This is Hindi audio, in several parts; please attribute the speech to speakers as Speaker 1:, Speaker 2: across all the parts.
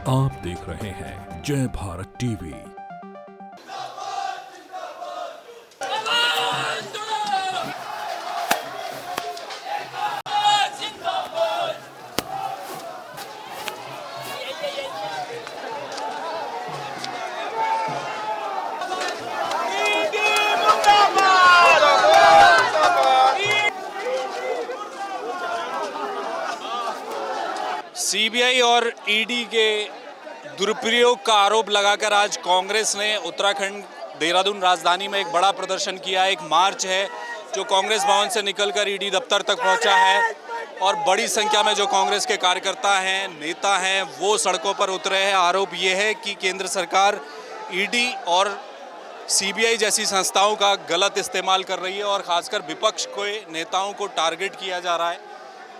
Speaker 1: आप देख रहे हैं जय भारत टीवी।
Speaker 2: सीबीआई और ईडी के दुरुपयोग का आरोप लगाकर आज कांग्रेस ने उत्तराखंड देहरादून राजधानी में एक बड़ा प्रदर्शन किया। एक मार्च है जो कांग्रेस भवन से निकलकर ईडी दफ्तर तक पहुंचा है और बड़ी संख्या में जो कांग्रेस के कार्यकर्ता हैं, नेता हैं, वो सड़कों पर उतरे हैं। आरोप ये है कि केंद्र सरकार ईडी और सीबीआई जैसी संस्थाओं का गलत इस्तेमाल कर रही है और खासकर विपक्ष के नेताओं को टारगेट किया जा रहा है।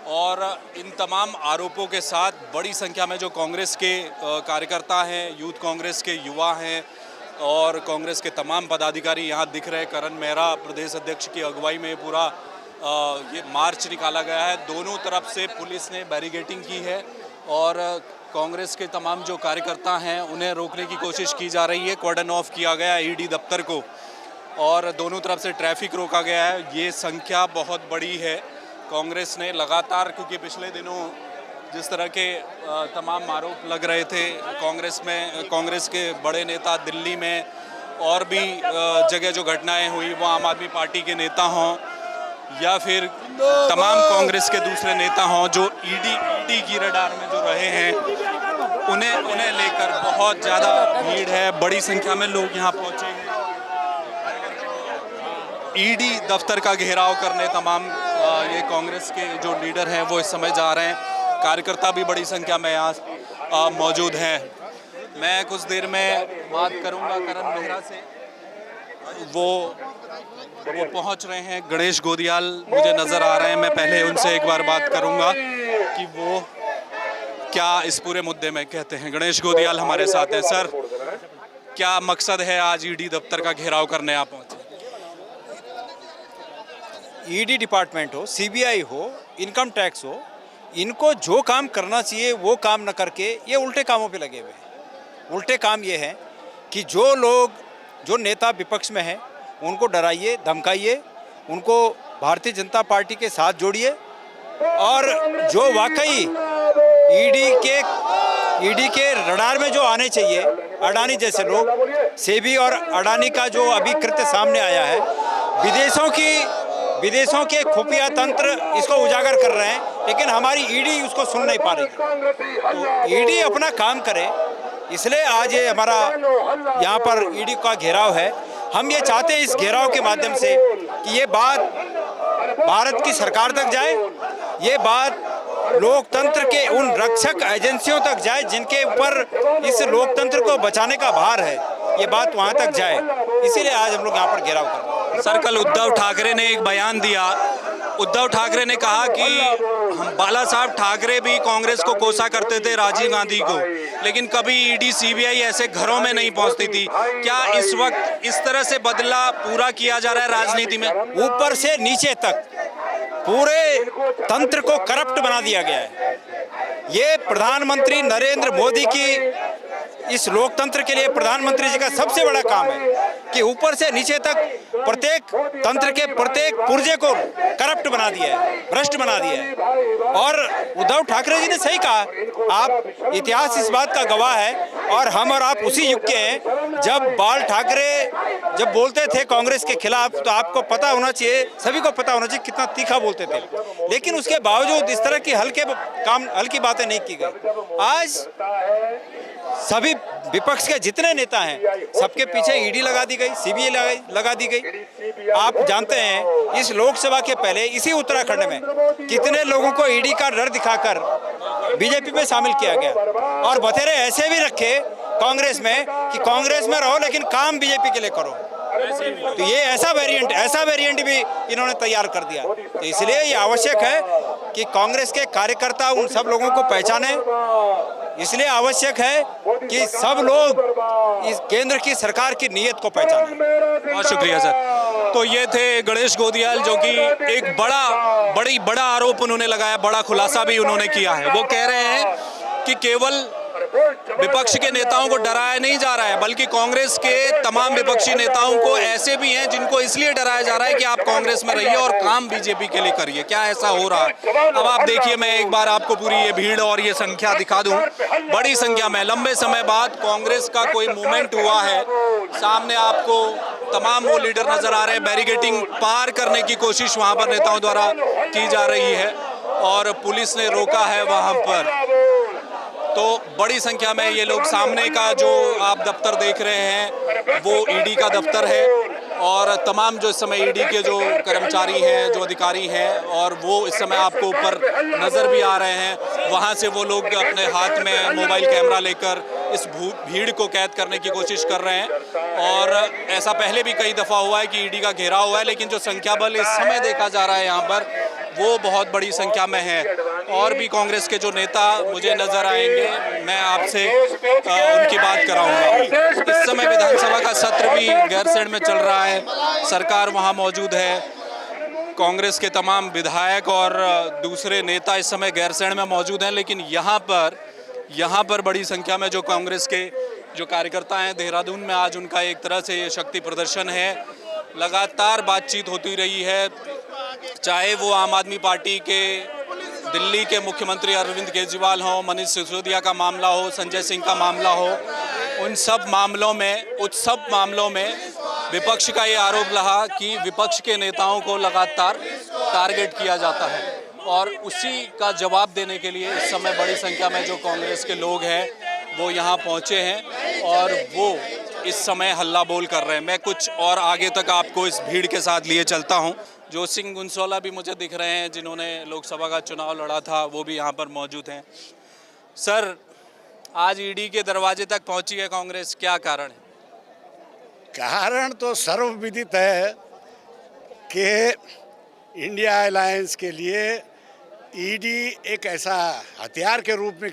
Speaker 2: और इन तमाम आरोपों के साथ बड़ी संख्या में जो कांग्रेस के कार्यकर्ता हैं, यूथ कांग्रेस के युवा हैं और कांग्रेस के तमाम पदाधिकारी यहाँ दिख रहे हैं। करण मेहरा प्रदेश अध्यक्ष की अगुवाई में पूरा ये मार्च निकाला गया है। दोनों तरफ से पुलिस ने बैरिकेडिंग की है और कांग्रेस के तमाम जो कार्यकर्ता हैं उन्हें रोकने की कोशिश की जा रही है। कॉर्डन ऑफ किया गया है ईडी दफ्तर को और दोनों तरफ से ट्रैफिक रोका गया है। ये संख्या बहुत बड़ी है। कांग्रेस ने लगातार, क्योंकि पिछले दिनों जिस तरह के तमाम आरोप लग रहे थे कांग्रेस के बड़े नेता दिल्ली में और भी जगह जो घटनाएं हुई वो आम आदमी पार्टी के नेता हों या फिर तमाम कांग्रेस के दूसरे नेता हों जो ईडी की रडार में जो रहे हैं, उन्हें लेकर बहुत ज़्यादा भीड़ है। बड़ी संख्या में लोग यहाँ पहुँचे हैं। ईडी दफ्तर का घेराव करने तमाम ये कांग्रेस के जो लीडर हैं वो इस समय जा रहे हैं। कार्यकर्ता भी बड़ी संख्या में यहाँ मौजूद हैं। मैं कुछ देर में बात करूंगा करण मेहरा से। वो पहुंच रहे हैं। गणेश गोदियाल मुझे नज़र आ रहे हैं। मैं पहले उनसे एक बार बात करूंगा कि वो क्या इस पूरे मुद्दे में कहते हैं। गणेश गोदियाल हमारे साथ हैं। सर, क्या मकसद है आज ईडी दफ्तर का घेराव करने आप पहुंचे?
Speaker 3: ईडी डिपार्टमेंट हो, सीबीआई हो, इनकम टैक्स हो, इनको जो काम करना चाहिए वो काम न करके ये उल्टे कामों पे लगे हुए हैं। उल्टे काम ये है कि जो नेता विपक्ष में हैं उनको डराइए, धमकाइए, उनको भारतीय जनता पार्टी के साथ जोड़िए और जो वाकई ईडी के रडार में जो आने चाहिए, अडानी जैसे लोग, सेबी और अडानी का जो अभी कृत्य सामने आया है, विदेशों के खुफिया तंत्र इसको उजागर कर रहे हैं, लेकिन हमारी ईडी उसको सुन नहीं पा रही। तो ईडी अपना काम करे, इसलिए आज ये हमारा यहाँ पर ईडी का घेराव है। हम ये चाहते हैं इस घेराव के माध्यम से कि ये बात भारत की सरकार तक जाए, ये बात लोकतंत्र के उन रक्षक एजेंसियों तक जाए जिनके ऊपर इस लोकतंत्र को बचाने का भार है, ये बात वहाँ तक जाए। इसीलिए आज हम लोग यहाँ पर घेराव कर रहे हैं।
Speaker 2: सर, कल उद्धव ठाकरे ने एक बयान दिया। उद्धव ठाकरे ने कहा कि हम बाला साहब ठाकरे भी कांग्रेस को कोसा करते थे, राजीव गांधी को, लेकिन कभी ईडी सीबीआई ऐसे घरों में नहीं पहुंचती थी। क्या इस वक्त इस तरह से बदला पूरा किया जा रहा है राजनीति में?
Speaker 3: ऊपर से नीचे तक पूरे तंत्र को करप्ट बना दिया गया है। ये प्रधानमंत्री नरेंद्र मोदी की, इस लोकतंत्र के लिए प्रधानमंत्री जी का सबसे बड़ा काम है कि ऊपर से नीचे तक प्रत्येक तंत्र के प्रत्येक पुर्जे को करप्ट बना दिया है, भ्रष्ट बना दिया है। और उद्धव ठाकरे जी ने सही कहा, आप इतिहास इस बात का गवाह है और हम और आप उसी युग के हैं जब बाल ठाकरे जब बोलते थे कांग्रेस के खिलाफ, तो आपको पता होना चाहिए, सभी को पता होना चाहिए कितना तीखा बोलते थे, लेकिन उसके बावजूद इस तरह की हल्की बातें नहीं की गई। आज सभी विपक्ष के जितने नेता हैं सबके पीछे ईडी लगा दी गई, सीबीआई लगा दी गई। आप जानते हैं इस लोकसभा के पहले इसी उत्तराखंड में कितने लोगों को ईडी का डर दिखाकर बीजेपी में शामिल किया गया और बतेरे ऐसे भी रखे कांग्रेस में कि कांग्रेस में रहो लेकिन काम बीजेपी के लिए करो। तो ये ऐसा वेरिएंट भी इन्होंने तैयार कर दिया। तो इसलिए ये आवश्यक है कि कांग्रेस के कार्यकर्ता उन सब लोगों को पहचाने। इसलिए आवश्यक है कि सब लोग इस केंद्र की सरकार की नीयत को पहचाने।
Speaker 2: बहुत शुक्रिया सर। तो ये थे गणेश गोदियाल जो कि एक बड़ा आरोप उन्होंने लगाया, बड़ा खुलासा भी उन्होंने किया है। वो कह रहे हैं कि केवल विपक्ष के नेताओं को डराया नहीं जा रहा है, बल्कि कांग्रेस के तमाम विपक्षी नेताओं को ऐसे भी हैं जिनको इसलिए डराया जा रहा है कि आप कांग्रेस में रहिए और काम बीजेपी के लिए करिए। क्या ऐसा हो रहा है? अब आप देखिए, मैं एक बार आपको पूरी ये भीड़ और ये संख्या दिखा दूं। बड़ी संख्या में लंबे समय बाद कांग्रेस का कोई मूवमेंट हुआ है। सामने आपको तमाम वो लीडर नजर आ रहे हैं। बैरिकेडिंग पार करने की कोशिश वहां पर नेताओं द्वारा की जा रही है और पुलिस ने रोका है वहां पर। तो बड़ी संख्या में ये लोग, सामने का जो आप दफ्तर देख रहे हैं वो ईडी का दफ्तर है और तमाम जो इस समय ईडी के जो कर्मचारी हैं, जो अधिकारी हैं, और वो इस समय आपको ऊपर नज़र भी आ रहे हैं। वहाँ से वो लोग अपने हाथ में मोबाइल कैमरा लेकर इस भीड़ को कैद करने की कोशिश कर रहे हैं। और ऐसा पहले भी कई दफ़ा हुआ है कि ईडी का घेराव हुआ है, लेकिन जो संख्या बल इस समय देखा जा रहा है यहाँ पर वो बहुत बड़ी संख्या में है। और भी कांग्रेस के जो नेता मुझे नजर आएंगे, मैं आपसे उनकी बात कराऊंगा। इस समय विधानसभा का सत्र भी गैरसैंण में चल रहा है, सरकार वहां मौजूद है, कांग्रेस के तमाम विधायक और दूसरे नेता इस समय गैरसैंण में मौजूद हैं। लेकिन यहाँ पर बड़ी संख्या में जो कांग्रेस के जो कार्यकर्ता हैं देहरादून में, आज उनका एक तरह से ये शक्ति प्रदर्शन है। लगातार बातचीत होती रही है, चाहे वो आम आदमी पार्टी के दिल्ली के मुख्यमंत्री अरविंद केजरीवाल हो, मनीष सिसोदिया का मामला हो, संजय सिंह का मामला हो, उन सब मामलों में विपक्ष का ये आरोप रहा कि विपक्ष के नेताओं को लगातार टारगेट किया जाता है। और उसी का जवाब देने के लिए इस समय बड़ी संख्या में जो कांग्रेस के लोग हैं वो यहाँ पहुँचे हैं और वो इस समय हल्ला बोल कर रहे हैं। मैं कुछ और आगे तक आपको इस भीड़ के साथ लिए चलता हूँ। जोत सिंह गुंसोला भी मुझे दिख रहे हैं, जिन्होंने लोकसभा का चुनाव लड़ा था, वो भी यहाँ पर मौजूद हैं। सर, आज ईडी के दरवाजे तक पहुंची है कांग्रेस, क्या कारण है?
Speaker 4: कारण तो सर्वविदित है कि इंडिया अलायंस के लिए ईडी एक ऐसा हथियार के रूप में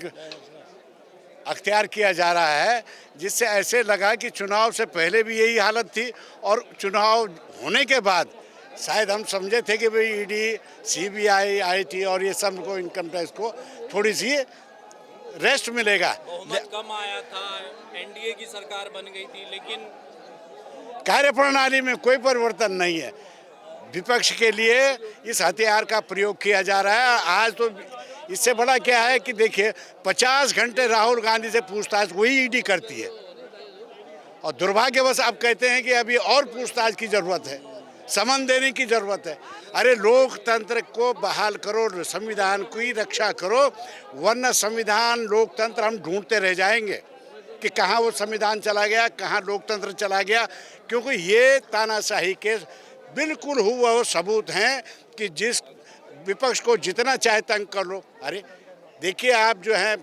Speaker 4: अख्तियार किया जा रहा है, जिससे ऐसे लगा कि चुनाव से पहले भी यही हालत थी और चुनाव होने के बाद शायद हम समझे थे कि भाई ईडी, सीबीआई, आईटी और ये सब को, इनकम टैक्स को थोड़ी सी रेस्ट मिलेगा।
Speaker 2: बहुमत कम आया था, एनडीए की सरकार बन गई थी, लेकिन
Speaker 4: कार्यप्रणाली में कोई परिवर्तन नहीं है। विपक्ष के लिए इस हथियार का प्रयोग किया जा रहा है। आज तो इससे बड़ा क्या है कि देखिए, 50 घंटे राहुल गांधी से पूछताछ वही ईडी करती है और दुर्भाग्यवश अब कहते हैं कि अभी और पूछताछ की ज़रूरत है, समन देने की ज़रूरत है। अरे लोकतंत्र को बहाल करो, संविधान की रक्षा करो, वरना संविधान, लोकतंत्र हम ढूंढते रह जाएंगे कि कहाँ वो संविधान चला गया, कहाँ लोकतंत्र चला गया। क्योंकि ये तानाशाही के बिल्कुल हुआ सबूत हैं कि जिस विपक्ष को जितना चाहे तंग कर लो। अरे देखिए, आप जो हैं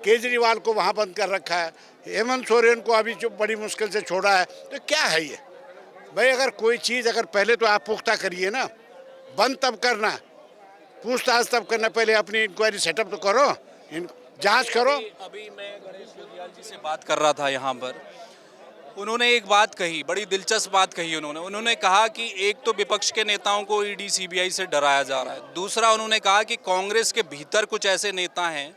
Speaker 4: केजरीवाल को वहाँ बंद कर रखा है, हेमंत सोरेन को अभी जो बड़ी मुश्किल से छोड़ा है, तो क्या है ये भाई? अगर कोई चीज़ अगर पहले तो आप पुख्ता करिए ना, बंद तब करना, पूछताछ तब करना, पहले अपनी इंक्वायरी सेटअप तो करो, जांच करो।
Speaker 2: अभी मैं गणेश जोगियाल जी से बात कर रहा था यहाँ पर, उन्होंने एक बात कही, बड़ी दिलचस्प बात कही। उन्होंने कहा कि एक तो विपक्ष के नेताओं को ईडी सीबीआई से डराया जा रहा है, दूसरा उन्होंने कहा कि कांग्रेस के भीतर कुछ ऐसे नेता हैं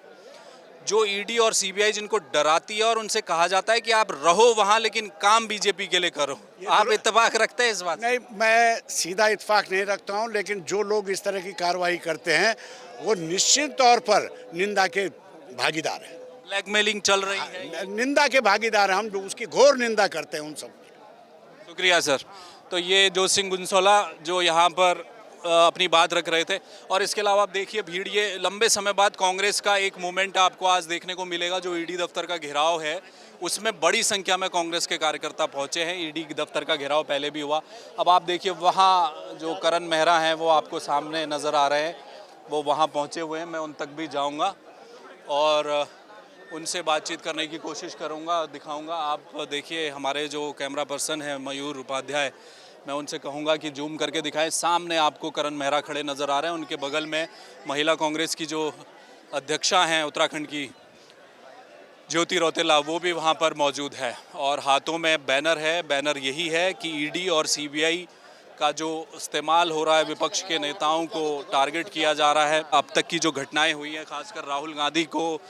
Speaker 2: जो ईडी और सीबीआई जिनको डराती है और उनसे कहा जाता है कि आप रहो वहाँ लेकिन काम बीजेपी के लिए करो। आप इत्तेफाक रखते हैं इस बात?
Speaker 4: नहीं, मैं सीधा इत्तेफाक नहीं रखता हूँ, लेकिन जो लोग इस तरह की कार्रवाई करते हैं वो निश्चित तौर पर निंदा के भागीदार हैं।
Speaker 2: ब्लैकमेलिंग चल रही है,
Speaker 4: निंदा के भागीदार हैं हम लोग, उसकी घोर निंदा करते हैं उन सब।
Speaker 2: शुक्रिया सर। तो ये जोत सिंह गुंसोला जो यहाँ पर अपनी बात रख रहे थे। और इसके अलावा आप देखिए भीड़, ये लंबे समय बाद कांग्रेस का एक मूवमेंट आपको आज देखने को मिलेगा। जो ईडी दफ्तर का घेराव है उसमें बड़ी संख्या में कांग्रेस के कार्यकर्ता पहुंचे हैं। ईडी दफ्तर का घेराव पहले भी हुआ। अब आप देखिए, वहाँ जो करण मेहरा हैं वो आपको सामने नज़र आ रहे हैं, वो वहाँ पहुँचे हुए हैं। मैं उन तक भी जाऊँगा और उनसे बातचीत करने की कोशिश करूँगा, दिखाऊँगा। आप देखिए, हमारे जो कैमरा पर्सन हैं मयूर उपाध्याय, मैं उनसे कहूँगा कि जूम करके दिखाएं। सामने आपको करण मेहरा खड़े नज़र आ रहे हैं, उनके बगल में महिला कांग्रेस की जो अध्यक्षा हैं उत्तराखंड की, ज्योति रौतेला, वो भी वहाँ पर मौजूद है और हाथों में बैनर है। बैनर यही है कि ईडी और सीबीआई का जो इस्तेमाल हो रहा है, विपक्ष के नेताओं को टारगेट किया जा रहा है। अब तक की जो घटनाएं हुई हैं, खासकर राहुल गांधी को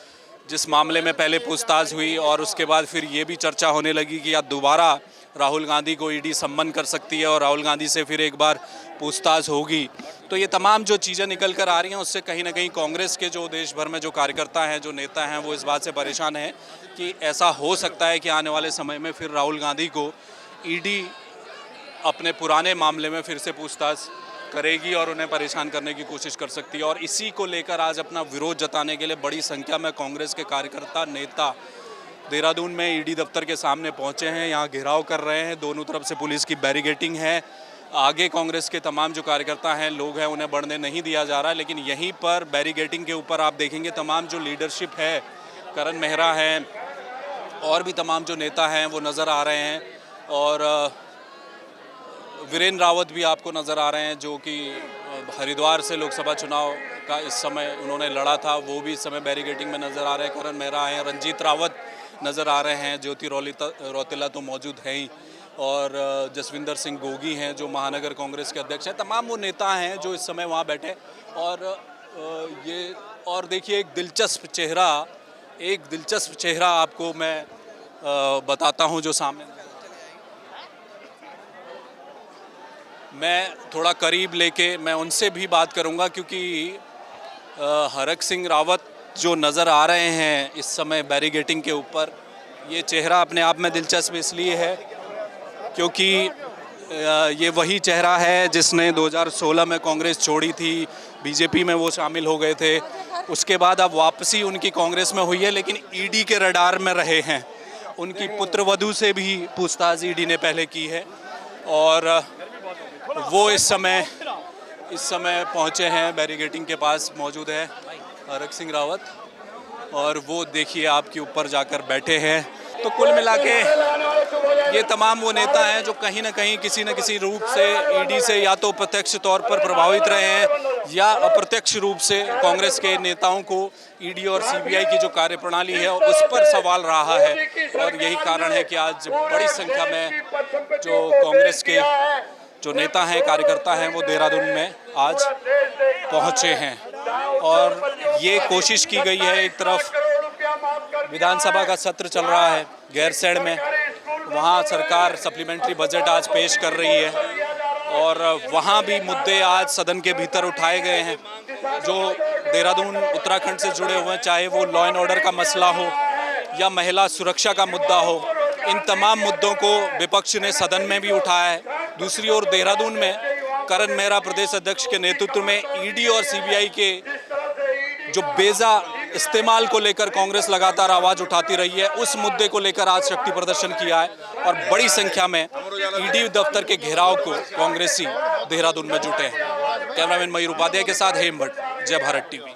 Speaker 2: जिस मामले में पहले पूछताछ हुई और उसके बाद फिर ये भी चर्चा होने लगी कि या दोबारा राहुल गांधी को ईडी सम्मन कर सकती है और राहुल गांधी से फिर एक बार पूछताछ होगी। तो ये तमाम जो चीज़ें निकल कर आ रही हैं उससे कहीं ना कहीं कांग्रेस के जो देश भर में जो कार्यकर्ता हैं, जो नेता हैं, वो इस बात से परेशान हैं कि ऐसा हो सकता है कि आने वाले समय में फिर राहुल गांधी को ईडी अपने पुराने मामले में फिर से पूछताछ करेगी और उन्हें परेशान करने की कोशिश कर सकती है। और इसी को लेकर आज अपना विरोध जताने के लिए बड़ी संख्या में कांग्रेस के कार्यकर्ता, नेता देहरादून में ईडी दफ्तर के सामने पहुंचे हैं, यहाँ घेराव कर रहे हैं। दोनों तरफ से पुलिस की बैरिकेडिंग है। आगे कांग्रेस के तमाम जो कार्यकर्ता हैं, लोग हैं, उन्हें बढ़ने नहीं दिया जा रहा है। लेकिन यहीं पर बैरिकेडिंग के ऊपर आप देखेंगे तमाम जो लीडरशिप है, करण मेहरा हैं और भी तमाम जो नेता हैं वो नज़र आ रहे हैं। और वीरेंद्र रावत भी आपको नज़र आ रहे हैं जो कि हरिद्वार से लोकसभा चुनाव का इस समय उन्होंने लड़ा था, वो भी इस समय बैरिकेडिंग में नज़र आ रहे हैं। करण मेहरा हैं, रंजीत रावत नज़र आ रहे हैं, ज्योति रौतेला तो मौजूद हैं ही, और जसविंदर सिंह गोगी हैं जो महानगर कांग्रेस के अध्यक्ष हैं। तमाम वो नेता हैं जो इस समय वहाँ बैठे। और देखिए एक दिलचस्प चेहरा आपको मैं बताता हूँ जो सामने। मैं थोड़ा करीब लेके मैं उनसे भी बात करूंगा क्योंकि हरक सिंह रावत जो नज़र आ रहे हैं इस समय बैरिकेडिंग के ऊपर, ये चेहरा अपने आप में दिलचस्प इसलिए है क्योंकि ये वही चेहरा है जिसने 2016 में कांग्रेस छोड़ी थी, बीजेपी में वो शामिल हो गए थे। उसके बाद अब वापसी उनकी कांग्रेस में हुई है, लेकिन ईडी के रडार में रहे हैं। उनकी पुत्रवधू से भी पूछताछ ईडी ने पहले की है और वो इस समय पहुंचे हैं, बैरिकेडिंग के पास मौजूद है हरक सिंह रावत, और वो देखिए आपके ऊपर जाकर बैठे हैं। तो कुल मिला के ये तमाम वो नेता हैं जो कहीं ना कहीं किसी न किसी रूप से ईडी से या तो प्रत्यक्ष तौर पर प्रभावित रहे हैं या अप्रत्यक्ष रूप से कांग्रेस के नेताओं को ईडी और सीबीआई की जो कार्यप्रणाली है उस पर सवाल रहा है। और यही कारण है कि आज बड़ी संख्या में जो कांग्रेस के जो नेता हैं, कार्यकर्ता हैं, वो देहरादून में आज पहुंचे हैं। और ये कोशिश की गई है, एक तरफ विधानसभा का सत्र चल रहा है गैरसैंण में, वहाँ सरकार सप्लीमेंट्री बजट आज पेश कर रही है और वहाँ भी मुद्दे आज सदन के भीतर उठाए गए हैं जो देहरादून उत्तराखंड से जुड़े हुए हैं, चाहे वो लॉ एंड ऑर्डर का मसला हो या महिला सुरक्षा का मुद्दा हो। इन तमाम मुद्दों को विपक्ष ने सदन में भी उठाया है। दूसरी ओर देहरादून में करण मेहरा प्रदेश अध्यक्ष के नेतृत्व में ईडी और सीबीआई के जो बेजा इस्तेमाल को लेकर कांग्रेस लगातार आवाज उठाती रही है, उस मुद्दे को लेकर आज शक्ति प्रदर्शन किया है और बड़ी संख्या में ईडी दफ्तर के घेराव को कांग्रेसी देहरादून में जुटे हैं। कैमरामैन मयूर उपाध्याय के साथ हेम भट्ट, जय भारत टीवी।